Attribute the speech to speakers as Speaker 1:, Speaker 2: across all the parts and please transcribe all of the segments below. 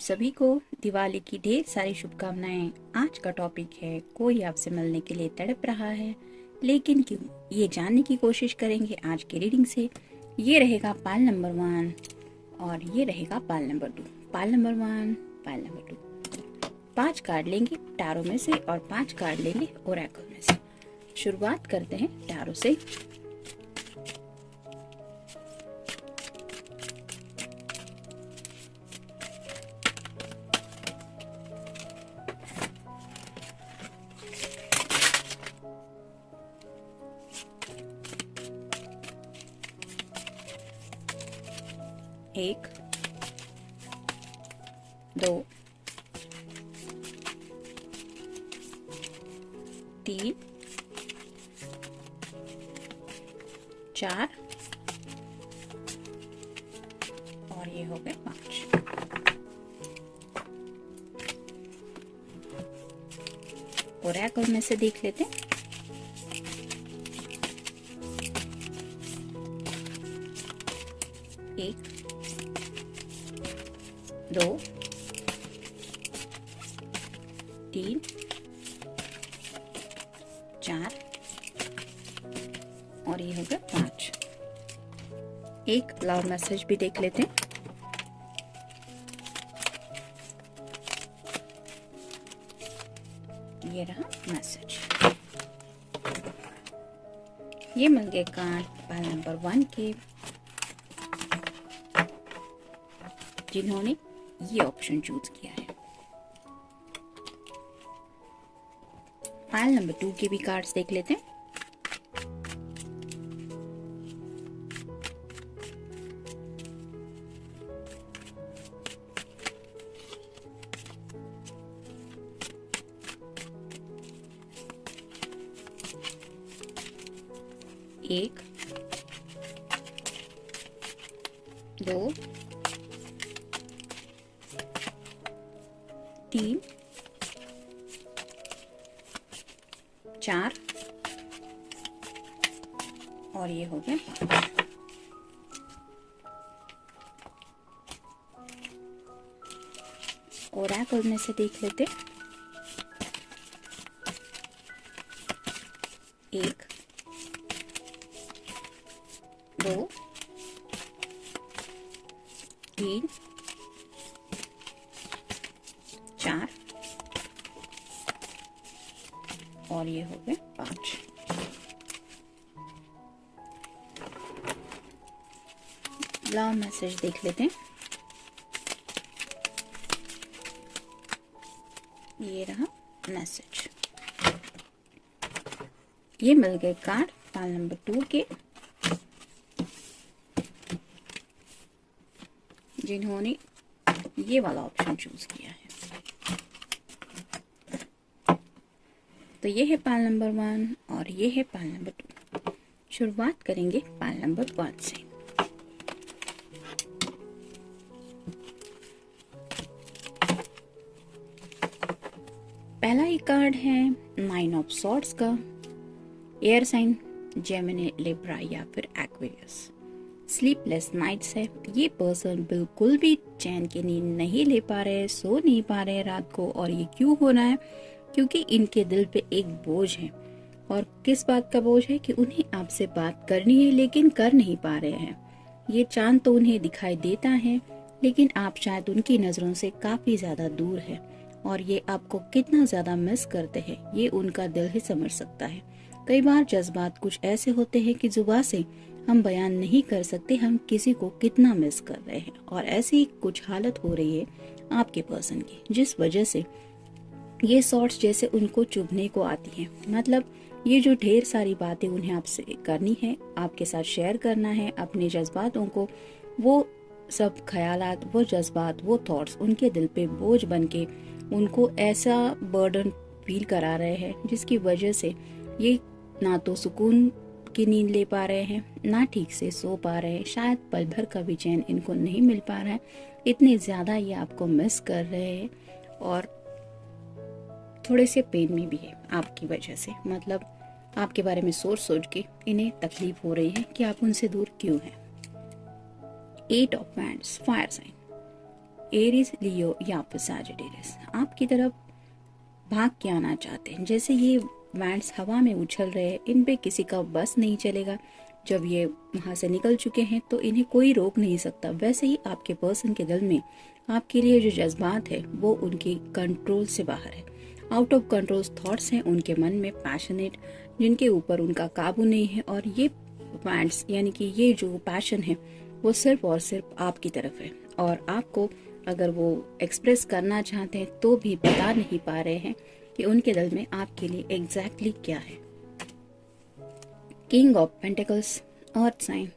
Speaker 1: सभी को दिवाली की ढेर सारी शुभकामनाएं। आज का टॉपिक है कोई आपसे मिलने के लिए तड़प रहा है लेकिन क्यों, ये जानने की कोशिश करेंगे आज के रीडिंग से। ये रहेगा पाल नंबर 1 और ये रहेगा पाल नंबर 2। पाल नंबर 1, पाल नंबर 2। 5 कार्ड लेंगे टैरो में से और 5 कार्ड लेंगे ओरेकल में से। शुरुआत करते हैं टैरो से। एक, 2, 3, 4 और ये हो गए 5। ओरेकल में से देख लेते हैं। एक, 2, 3, 4 और ये हो गया 5। एक लव मैसेज भी देख लेते हैं। ये रहा मैसेज। ये मिल गए कार्ड पाल नंबर 1 के, जिन्होंने ये ऑप्शन चूज किया है। पाइल नंबर 2 के भी कार्ड्स देख लेते हैं। एक, 2, 3, 4 और ये हो गया 5। ओरेकल में से देख लेते। एक, 2, 3, 4 और ये हो गए 5। लव मैसेज देख लेते हैं। ये रहा मैसेज। ये मिल गए कार्ड पाल नंबर 2 के, जिन्होंने ये वाला ऑप्शन चूज किया है। तो ये है पाल नंबर 1 और ये है पाल नंबर 2। शुरुआत करेंगे पाल नंबर 1 से। पहला ही कार्ड है 9 ऑफ सॉर्ड्स का। एयर साइन जेमिनी, लिब्रा या फिर एक्वेरियस। स्लीपलेस नाइट्स है। ये पर्सन बिल्कुल भी चैन की नींद नहीं ले पा रहे, सो नहीं पा रहे रात को। और ये क्यों हो रहा है? क्योंकि इनके दिल पे एक बोझ है। और किस बात का बोझ है? कि उन्हें आपसे बात करनी है लेकिन कर नहीं पा रहे हैं। ये चांद तो उन्हें दिखाई देता है लेकिन आप शायद उनकी नजरों से काफी ज्यादा दूर है। और ये आपको कितना ज्यादा मिस करते हैं ये उनका दिल ही समझ सकता है। कई बार जज्बात कुछ ऐसे होते हैं कि जुबान से हम बयान नहीं कर सकते हम किसी को कितना मिस कर रहे हैं। और ऐसी कुछ हालत हो रही है आपके पर्सन की, जिस वजह से ये शॉर्ट्स जैसे उनको चुभने को आती हैं। मतलब ये जो ढेर सारी बातें उन्हें आपसे करनी है, आपके साथ शेयर करना है अपने जज्बातों को, वो सब ख्यालात, वो जज्बात, वो थॉट्स उनके दिल पे बोझ बन के उनको ऐसा बर्डन फील करा रहे हैं, जिसकी वजह से ये ना तो सुकून की नींद ले पा रहे हैं, ना ठीक से सो पा रहे हैं। शायद पल भर का भी चैन इनको नहीं मिल पा रहा है। इतने ज्यादा ये आपको मिस कर रहे हैं और थोड़े से पेन में भी है आपकी वजह से। मतलब आपके बारे में सोच सोच के इन्हें तकलीफ हो रही है कि आप उनसे दूर क्यों हैं। 8 of wands, fire sign. Aries, Leo या फिर सैजिटेरियस आपकी तरफ भाग के आना चाहते हैं। जैसे ये वैंड्स हवा में उछल रहे हैं, इन पे किसी का बस नहीं चलेगा। जब ये वहां से निकल चुके हैं तो इन्हें कोई रोक नहीं सकता। वैसे ही आपके पर्सन के दिल में आपके लिए जो जज्बात है वो उनकी कंट्रोल से बाहर है। आउट ऑफ कंट्रोल थॉट्स हैं उनके मन में, पैशनेट, जिनके ऊपर उनका काबू नहीं है। और ये वैंड्स यानी कि ये जो पैशन है वो सिर्फ और सिर्फ आपकी तरफ है, और आपको अगर वो एक्सप्रेस करना चाहते हैं तो भी बता नहीं पा रहे हैं कि उनके दिल में आपके लिए एग्जैक्टली क्या है। King of pentacles, earth sign,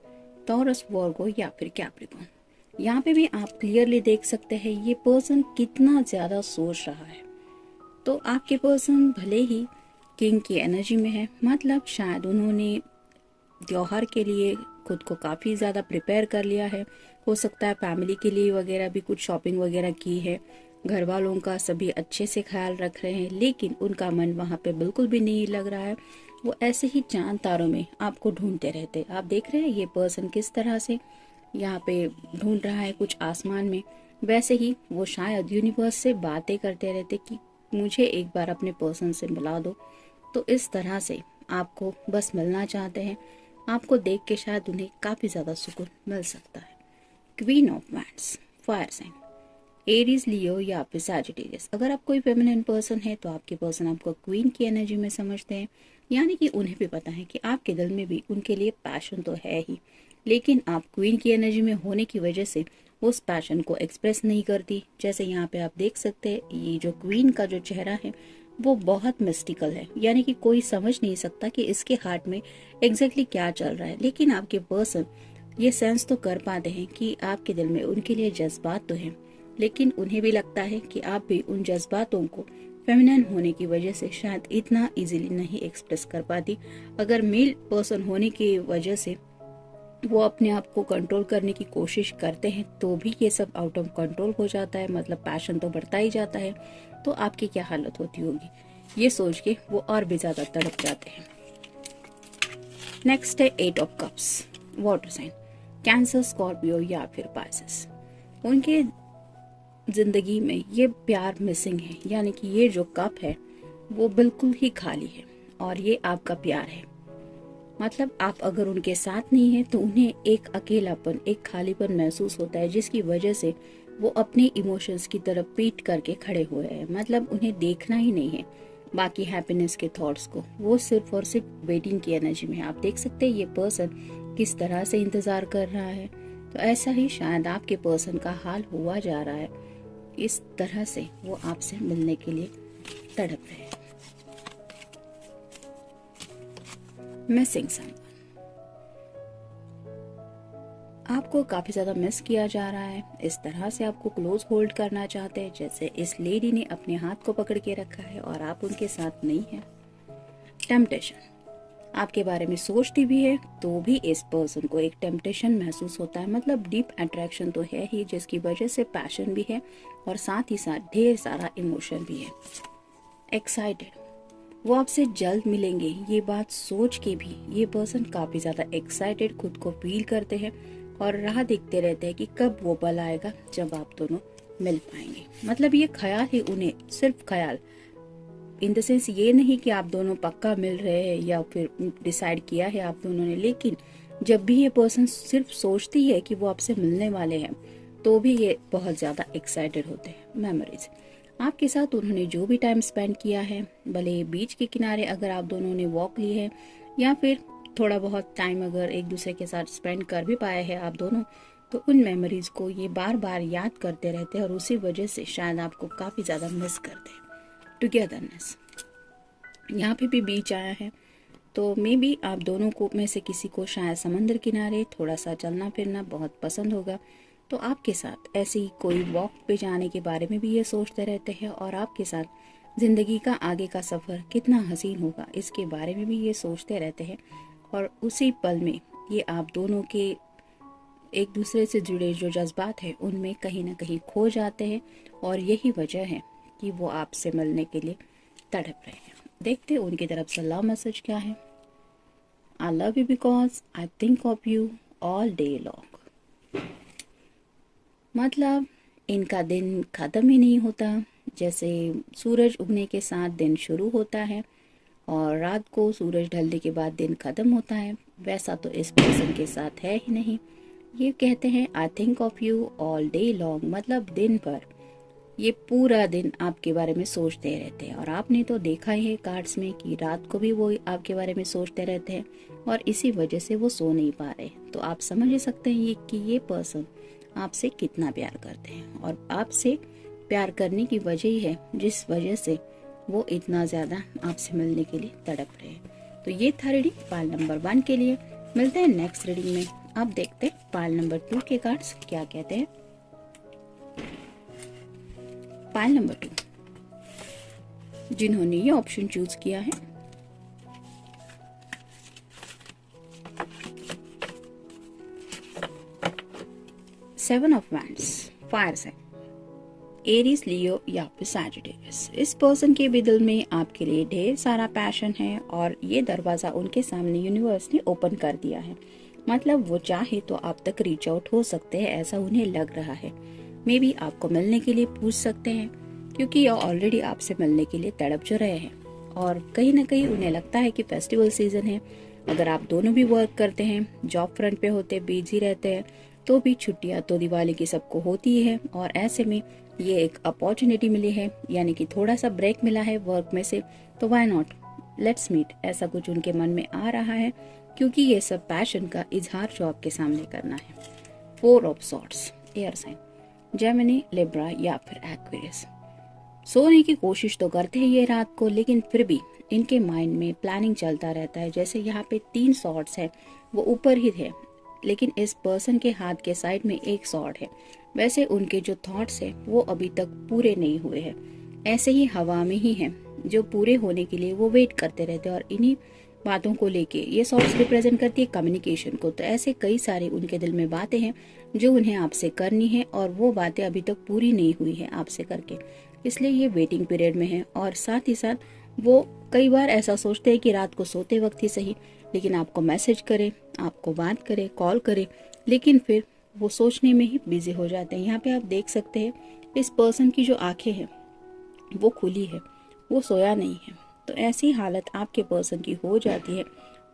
Speaker 1: Taurus, Virgo या फिर कैप्रिकॉर्न। यहाँ पे भी आप क्लियरली देख सकते हैं ये पर्सन कितना ज्यादा सोच रहा है। तो आपके पर्सन भले ही किंग की एनर्जी में है, मतलब शायद उन्होंने त्योहार के लिए खुद को काफी ज्यादा प्रिपेयर कर लिया है। हो सकता है फैमिली के लिए वगैरह भी कुछ शॉपिंग वगैरह की है, घर वालों का सभी अच्छे से ख्याल रख रहे हैं, लेकिन उनका मन वहाँ पे बिल्कुल भी नहीं लग रहा है। वो ऐसे ही चांद तारों में आपको ढूंढते रहते। आप देख रहे हैं ये पर्सन किस तरह से यहाँ पे ढूंढ रहा है कुछ आसमान में, वैसे ही वो शायद यूनिवर्स से बातें करते रहते कि मुझे एक बार अपने पर्सन से मिला दो। तो इस तरह से आपको बस मिलना चाहते हैं। आपको देख के शायद उन्हें काफी ज्यादा सुकून मिल सकता है। Queen of wands, fire sign, Aries, Leo या फिर सैजिटेरियस। अगर आप कोई फेमिनिन पर्सन है तो आपके पर्सन आपको क्वीन की एनर्जी में समझते हैं, यानी कि उन्हें भी पता है कि आपके दिल में भी उनके लिए पैशन तो है ही, लेकिन आप क्वीन की एनर्जी में होने की वजह से उस पैशन को एक्सप्रेस नहीं करती। जैसे यहाँ पे आप देख सकते हैं ये जो क्वीन का जो चेहरा है वो बहुत मिस्टिकल है, यानी कि कोई समझ नहीं सकता कि इसके हार्ट में एग्जैक्टली क्या चल रहा है। लेकिन आपके पर्सन ये सेंस तो कर पाते हैं कि आपके दिल में उनके लिए जज्बात तो हैं, लेकिन उन्हें भी लगता है कि आप भी उन जज्बातों को फेमिनिन होने की वजह से शायद इतना इजीली नहीं एक्सप्रेस कर पाती। अगर मेल पर्सन होने की वजह से वो अपने आप को कंट्रोल करने की कोशिश करते हैं तो भी ये सब आउट ऑफ कंट्रोल हो जाता है, मतलब पैशन तो बढ़ता ही जाता है। तो आपकी क्या हालत होती होगी ये सोच के वो और भी ज्यादा तड़प जाते हैं। नेक्स्ट है 8 of cups, water sign, Cancer, Scorpio या फिर पाइसेस। उनके जिंदगी में ये प्यार मिसिंग है, यानी कि ये जो कप है वो बिल्कुल ही खाली है और ये आपका प्यार है। मतलब आप अगर उनके साथ नहीं है तो उन्हें एक अकेलापन, एक खालीपन महसूस होता है, जिसकी वजह से वो अपने इमोशंस की तरफ पीट करके खड़े हुए हैं। मतलब उन्हें देखना ही नहीं है बाकी हैप्पीनेस के थॉट्स को, वो सिर्फ और सिर्फ वेटिंग की एनर्जी में है। आप देख सकते हैं ये पर्सन किस तरह से इंतजार कर रहा है। तो ऐसा ही शायद आपके पर्सन का हाल हुआ जा रहा है। इस तरह से वो आपसे मिलने के लिए तड़प रहे हैं। मिसिंग समवन, आपको काफी ज्यादा मिस किया जा रहा है। इस तरह से आपको क्लोज होल्ड करना चाहते हैं जैसे इस लेडी ने अपने हाथ को पकड़ के रखा है और आप उनके साथ नहीं है। टेम्पटेशन, आपके बारे में सोचती भी है तो भी इस पर्सन को एक टेम्पटेशन महसूस होता है। मतलब डीप अट्रैक्शन तो है ही, जिसकी वजह से पैशन भी है और साथ ही साथ ढेर सारा इमोशन भी है। एक्साइटेड, वो आपसे जल्द मिलेंगे ये बात सोच के भी ये पर्सन काफी ज्यादा एक्साइटेड खुद को फील करते हैं और राह देखते रहते हैं कि कब वो पल आएगा जब आप दोनों मिल पाएंगे। मतलब ये ख्याल है उन्हें, सिर्फ ख्याल, इन द सेंस ये नहीं कि आप दोनों पक्का मिल रहे हैं या फिर डिसाइड किया है आप दोनों ने, लेकिन जब भी ये पर्सन सिर्फ सोचती है कि वो आपसे मिलने वाले हैं तो भी ये बहुत ज्यादा एक्साइटेड होते हैं। मेमोरीज, आपके साथ उन्होंने जो भी टाइम स्पेंड किया है, भले बीच के किनारे अगर आप दोनों ने वॉक ली है या फिर थोड़ा बहुत टाइम अगर एक दूसरे के साथ स्पेंड कर भी पाए हैं आप दोनों, तो उन मेमोरीज को ये बार बार याद करते रहते हैं और उसी वजह से शायद आपको काफी ज्यादा मिस करते हैं। टुगेदरनेस, यहाँ पे भी बीच आया है तो मे बी आप दोनों को में से किसी को शायद समंदर किनारे थोड़ा सा चलना फिरना बहुत पसंद होगा, तो आपके साथ ऐसे ही कोई वॉक पे जाने के बारे में भी ये सोचते रहते हैं और आपके साथ जिंदगी का आगे का सफर कितना हसीन होगा इसके बारे में भी ये सोचते रहते हैं। और उसी पल में ये आप दोनों के एक दूसरे से जुड़े जो जज्बात हैं उनमें कहीं ना कहीं खो जाते हैं और यही वजह है कि वो आपसे मिलने के लिए तड़प रहे हैं। देखते हैं उनकी तरफ से लव मैसेज क्या है। I love you because I think of you all day long. मतलब इनका दिन खत्म ही नहीं होता। जैसे सूरज उगने के साथ दिन शुरू होता है और रात को सूरज ढलने के बाद दिन खत्म होता है, वैसा तो इस पर्सन के साथ है ही नहीं। ये कहते हैं I think of you all day long, मतलब दिन भर ये पूरा दिन आपके बारे में सोचते रहते हैं। और आपने तो देखा ही है कार्ड्स में कि रात को भी वो आपके बारे में सोचते रहते हैं और इसी वजह से वो सो नहीं पा रहे। तो आप समझ सकते हैं ये कि ये पर्सन आपसे कितना प्यार करते हैं और आपसे प्यार करने की वजह ही है जिस वजह से वो इतना ज़्यादा आपसे मिलने के लिए तड़प रहे हैं। तो ये था रीडिंग पाल नंबर 1 के लिए। मिलते हैं नेक्स्ट रीडिंग में। अब देखते हैं पाल नंबर 2 के कार्ड्स क्या कहते हैं। पाल नंबर 2 जिन्होंने ये ऑप्शन चूज किया है, seven of wands, fire sign, Aries, Leo या फिर सैजिटेरियस। इस पर्सन के भी दिल में आपके लिए ढेर सारा पैशन है और ये दरवाजा उनके सामने यूनिवर्स ने ओपन कर दिया है। मतलब वो चाहे तो आप तक रीच आउट हो सकते हैं, ऐसा उन्हें लग रहा है। मे बी आपको मिलने के लिए पूछ सकते हैं क्योंकि ये ऑलरेडी आपसे मिलने के लिए तड़प जो रहे हैं और कहीं ना कहीं उन्हें लगता है कि फेस्टिवल सीजन है। अगर आप दोनों भी वर्क करते हैं, जॉब फ्रंट पे होते, बिजी रहते हैं, तो भी छुट्टियां तो दिवाली की सबको होती है और ऐसे में ये एक अपॉर्चुनिटी मिली है, यानी कि थोड़ा सा ब्रेक मिला है वर्क में से, तो व्हाई नॉट, लेट्स मीट, ऐसा कुछ उनके मन में आ रहा है क्योंकि ये सब पैशन का इजहार जो आपके सामने करना है। 4 of swords, air sign, Gemini, Libra या फिर एक्वेरियस। सोने की कोशिश तो करते हैं ये रात को, लेकिन फिर भी इनके माइंड में प्लानिंग चलता रहता है। जैसे यहाँ पे 3 सॉर्ड्स है, वो ऊपर ही थे, लेकिन इस पर्सन के हाथ के साइड में एक सॉर्ड है। वैसे उनके जो थॉट्स है वो अभी तक पूरे नहीं हुए हैं, ऐसे ही हवा में ही हैं, जो पूरे होने के लिए वो वेट करते रहते हैं। और इन्हीं बातों को लेके ये सॉर्ड्स रिप्रेजेंट करती है कम्युनिकेशन को। तो ऐसे कई सारे उनके दिल में बातें हैं जो उन्हें आपसे करनी है और वो बातें अभी तक पूरी नहीं हुई है आपसे करके, इसलिए ये वेटिंग पीरियड में है। और साथ ही साथ वो कई बार ऐसा सोचते हैं कि रात को सोते वक्त ही सही, लेकिन आपको मैसेज करे, आपको बात करे, कॉल करे, लेकिन फिर वो सोचने में ही बिजी हो जाते हैं। यहाँ पे आप देख सकते हैं इस पर्सन की जो आंखें हैं वो खुली है, वो सोया नहीं है। तो ऐसी हालत आपके पर्सन की हो जाती है,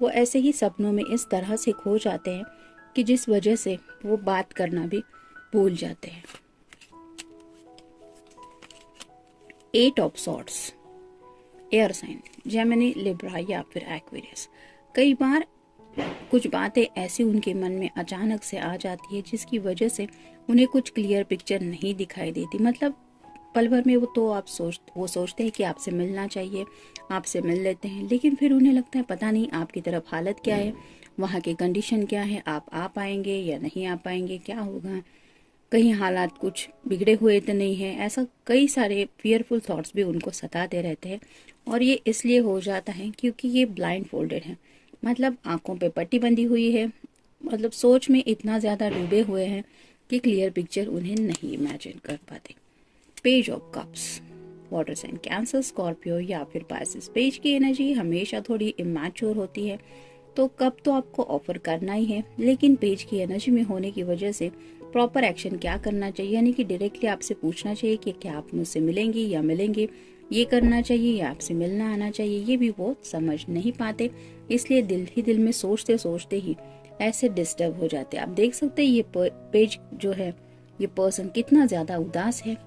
Speaker 1: वो ऐसे ही सपनों में इस तरह से खो जाते हैं कि जिस वजह से वो बात करना भी भूल जाते हैं। 8 of swords, air sign, Gemini, Libra या फिर एक्वेरियस। कई बार कुछ बातें ऐसी उनके मन में अचानक से आ जाती है जिसकी वजह से उन्हें कुछ क्लियर पिक्चर नहीं दिखाई देती। मतलब पल भर में वो सोचते हैं कि आपसे मिलना चाहिए, आपसे मिल लेते हैं, लेकिन फिर उन्हें लगता है पता नहीं आपकी तरफ हालत क्या है, वहाँ की कंडीशन क्या है, आप आ पाएंगे या नहीं आ पाएंगे, क्या होगा, कहीं हालात कुछ बिगड़े हुए तो नहीं है। ऐसा कई सारे फियरफुल थॉट्स भी उनको सताते रहते हैं और ये इसलिए हो जाता है क्योंकि ये ब्लाइंड फोल्डेड है, मतलब आंखों पे पट्टी बंधी हुई है, मतलब सोच में इतना ज़्यादा डूबे हुए हैं कि क्लियर पिक्चर उन्हें नहीं इमेजिन कर पाते। Page of cups, water sign, Cancer, Scorpio या फिर पाइसेस। पेज की एनर्जी हमेशा थोड़ी इमैच्योर होती है, तो कप तो आपको ऑफर करना ही है, लेकिन पेज की एनर्जी में होने की वजह से प्रॉपर एक्शन क्या करना चाहिए, यानी कि डायरेक्टली आपसे पूछना चाहिए कि क्या आप मुझसे मिलेंगी या मिलेंगे, ये करना चाहिए या आपसे मिलना आना चाहिए, ये भी वो समझ नहीं पाते, इसलिए दिल ही दिल में सोचते सोचते ही ऐसे डिस्टर्ब हो जाते हैं। आप देख सकते हैं ये पेज जो है, ये पर्सन कितना ज्यादा उदास है,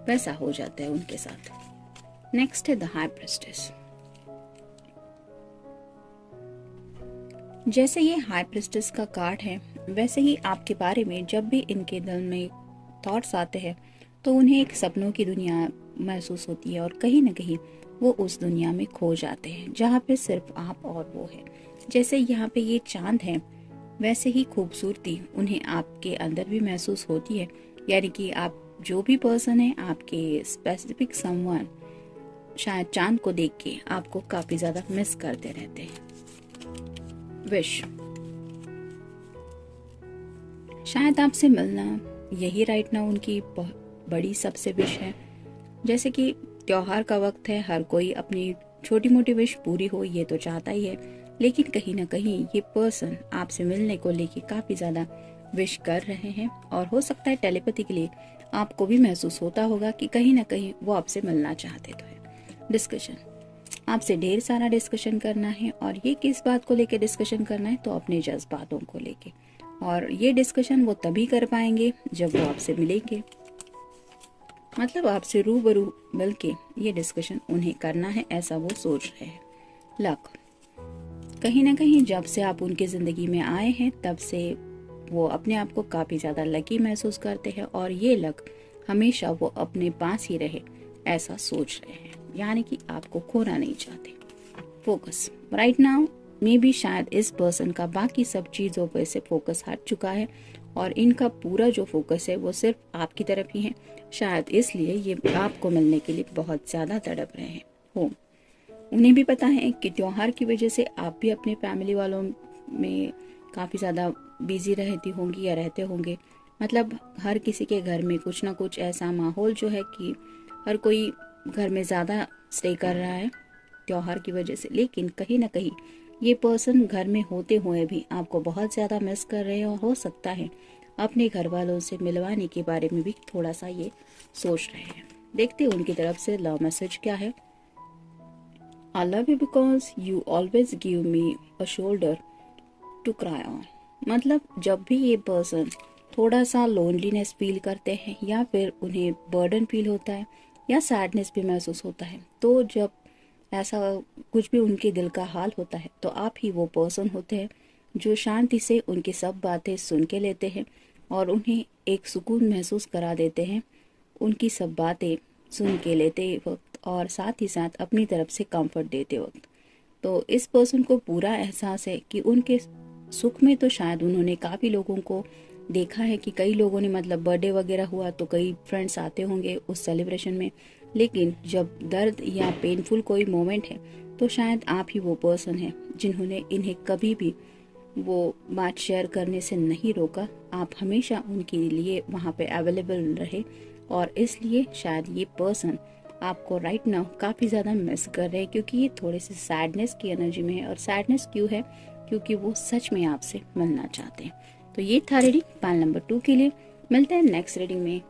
Speaker 1: वैसा हो जाता है उनके साथ। नेक्स्ट है द हाई प्रिस्टेस। जैसे ये हाई प्रिस्टेस का कार्ड है, वैसे ही आपके बारे में जब भी इनके दिल में थॉट्स आते हैं तो उन्हें एक सपनों की दुनिया महसूस होती है और कहीं ना कहीं वो उस दुनिया में खो जाते हैं जहाँ पे सिर्फ आप और वो है। जैसे यहाँ पे ये चांद है, वैसे ही खूबसूरती उन्हें आपके अंदर भी महसूस होती है, यानी कि आप जो भी पर्सन है, आपके स्पेसिफिक समवन शायद चांद को देख के आपको काफी ज्यादा मिस करते रहते हैं। विश, शायद आपसे मिलना यही राइट ना उनकी बड़ी सबसे विश है। जैसे कि त्योहार का वक्त है, हर कोई अपनी छोटी मोटी विश पूरी हो ये तो चाहता ही है, लेकिन कहीं ना कहीं ये पर्सन आपसे मिलने को लेके काफी ज्यादा विश कर रहे हैं और हो सकता है टेलीपैथिकली आपको भी महसूस होता होगा कि कहीं ना कहीं वो आपसे मिलना चाहते तो है। डिस्कशन, आपसे ढेर सारा डिस्कशन करना है, और ये किस बात को लेके डिस्कशन करना है, तो अपने जज्बातों को लेके। और ये डिस्कशन वो तभी कर पाएंगे जब वो आपसे मिलेंगे, मतलब आपसे रूबरू मिलके ये डिस्कशन उन्हें करना है, ऐसा वो सोच रहे हैं। लक, कहीं ना कहीं जब से आप उनकी ज़िंदगी में आए हैं तब से वो अपने आप को काफ़ी ज़्यादा लकी महसूस करते हैं, और ये लक हमेशा वो अपने पास ही रहे ऐसा सोच रहे हैं, यानी कि आपको खोना नहीं चाहते। फोकस, राइट नाउ मे भी शायद इस पर्सन का बाकी सब चीज़ों पर से फोकस हट चुका है, और इनका पूरा जो फोकस है वो सिर्फ आपकी तरफ ही है। शायद इसलिए ये आपको मिलने के लिए बहुत ज़्यादा तड़प रहे हैं। होम, उन्हें भी पता है कि त्योहार की वजह से आप भी अपने फैमिली वालों में काफ़ी ज़्यादा बिजी रहती होंगी या रहते होंगे, मतलब हर किसी के घर में कुछ ना कुछ ऐसा माहौल जो है कि हर कोई घर में ज़्यादा स्टे कर रहा है त्योहार की वजह से। लेकिन कहीं ना कहीं ये पर्सन घर में होते हुए भी आपको बहुत ज़्यादा मिस कर रहे हैं, और हो सकता है अपने घर वालों से मिलवाने के बारे में भी थोड़ा सा ये सोच रहे हैं। देखते हैं उनकी तरफ से लव मैसेज क्या है। I love you because you always give me a shoulder to cry on। मतलब जब भी ये पर्सन थोड़ा सा लोनलीनेस फील करते हैं, या फिर उन्हें बर्डन फील होता है, या सैडनेस भी महसूस होता है, तो जब ऐसा कुछ भी उनके दिल का हाल होता है, तो आप ही वो पर्सन होते हैं जो शांति से उनकी सब बातें सुन के लेते हैं, और उन्हें एक सुकून महसूस करा देते हैं उनकी सब बातें सुन के लेते वक्त, और साथ ही साथ अपनी तरफ से कंफर्ट देते वक्त। तो इस पर्सन को पूरा एहसास है कि उनके सुख में तो शायद उन्होंने काफ़ी लोगों को देखा है कि कई लोगों ने, मतलब बर्थडे वगैरह हुआ तो कई फ्रेंड्स आते होंगे उस सेलिब्रेशन में, लेकिन जब दर्द या पेनफुल कोई मोमेंट है तो शायद आप ही वो पर्सन है जिन्होंने इन्हें कभी भी वो बात शेयर करने से नहीं रोका। आप हमेशा उनके लिए वहाँ पे अवेलेबल रहे, और इसलिए शायद ये पर्सन आपको राइट नाउ काफ़ी ज़्यादा मिस कर रहे हैं, क्योंकि ये थोड़े से सैडनेस की एनर्जी में है। और सैडनेस क्यों है? क्योंकि वो सच में आपसे मिलना चाहते हैं। तो ये था रीडिंग पाइल नंबर 2 के लिए। मिलते हैं नेक्स्ट रीडिंग में।